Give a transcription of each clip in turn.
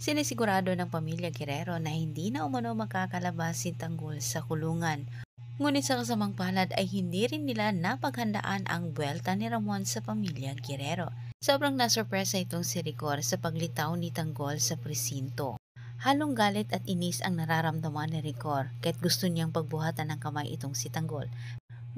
Sinisigurado ng pamilya Guerrero na hindi na umano makakalabas si Tanggol sa kulungan. Ngunit sa kasamang palad ay hindi rin nila napaghandaan ang buwelta ni Ramon sa pamilya Guerrero. Sobrang nasurpresa itong si Rigor sa paglitaw ni Tanggol sa presinto. Halong galit at inis ang nararamdaman ni Rigor kahit gusto niyang pagbuhatan ng kamay itong si Tanggol.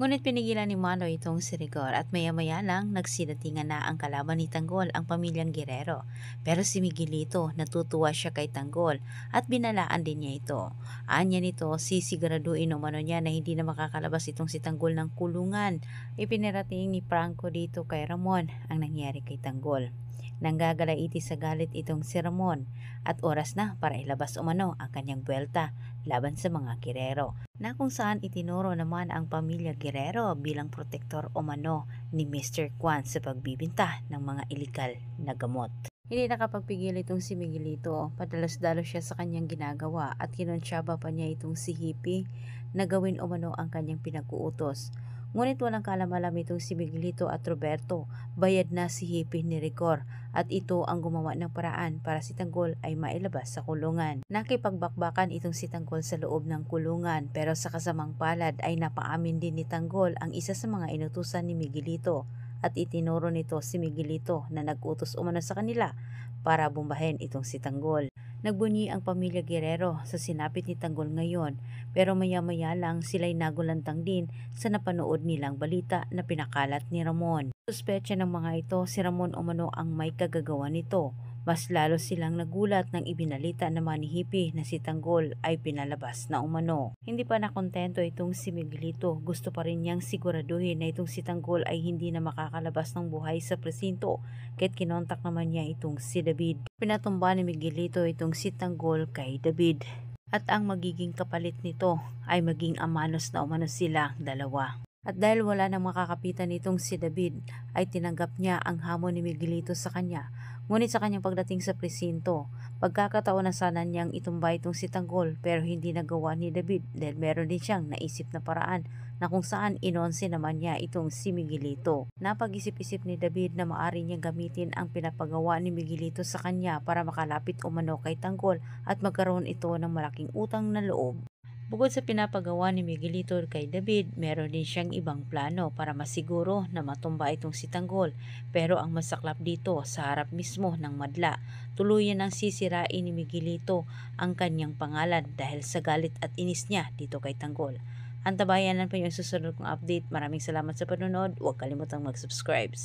Ngunit pinigilan ni Mano itong si Rigor at maya-maya lang nagsidatingan na ang kalaban ni Tanggol ang pamilyang Guerrero. Pero si Miguelito natutuwa siya kay Tanggol at binalaan din niya ito. Anya nito sisiguraduhin umano niya na hindi na makakalabas itong si Tanggol ng kulungan. Ipinarating ni Franco dito kay Ramon ang nangyari kay Tanggol. Nanggagalaiti sa galit itong si Ramon at oras na para ilabas umano ang kanyang buwelta laban sa mga Guerrero, na kung saan itinuro naman ang pamilya Guerrero bilang protektor umano ni Mr. Kwan sa pagbibinta ng mga ilegal na gamot. Hindi nakapagpigil itong si Miguelito, padalos-dalos siya sa kanyang ginagawa at kinonsyaba pa niya itong si Hippie na gawin umano ang kanyang pinag-uutos. Ngunit walang kalam-alam itong si Miguelito at Roberto, bayad na si Hippie ni Rigor at ito ang gumawa ng paraan para si Tanggol ay mailabas sa kulungan. Nakipagbakbakan itong si Tanggol sa loob ng kulungan pero sa kasamang palad ay napaamin din ni Tanggol ang isa sa mga inutusan ni Miguelito at itinuro nito si Miguelito na nag-utos umano sa kanila para bombahin itong si Tanggol. Nagbunyi ang pamilya Guerrero sa sinapit ni Tanggol ngayon pero maya-maya lang sila'y nagulantang din sa napanood nilang balita na pinakalat ni Ramon. Suspecha ng mga ito si Ramon umano ang may kagagawa nito. Mas lalo silang nagulat nang ibinalita naman ni Hippie na si Tanggol ay pinalabas na umano. Hindi pa nakontento itong si Miguelito, gusto pa rin niyang siguraduhin na itong si Tanggol ay hindi na makakalabas ng buhay sa presinto kahit kinontak naman niya itong si David. Pinatumba ni Miguelito itong si Tanggol kay David at ang magiging kapalit nito ay maging amanos na umano sila dalawa. At dahil wala nang makakapitan nitong si David, ay tinanggap niya ang hamon ni Miguelito sa kanya. Ngunit sa kanyang pagdating sa presinto, pagkakataon na sana niyang itumba itong si Tanggol pero hindi nagawa ni David dahil meron din siyang naisip na paraan na kung saan inonse naman niya itong si Miguelito. Napag-isip-isip ni David na maaari niyang gamitin ang pinapagawa ni Miguelito sa kanya para makalapit umano kay Tanggol at magkaroon ito ng malaking utang na loob. Bukod sa pinapagawa ni Miguelito kay David, meron din siyang ibang plano para masiguro na matumba itong si Tanggol. Pero ang masaklap dito, sa harap mismo ng madla, tuluyan ang sisirain ni Miguelito ang kanyang pangalan dahil sa galit at inis niya dito kay Tanggol. Antabayanan pa yung susunod kong update. Maraming salamat sa panonood. Huwag kalimutang mag-subscribe.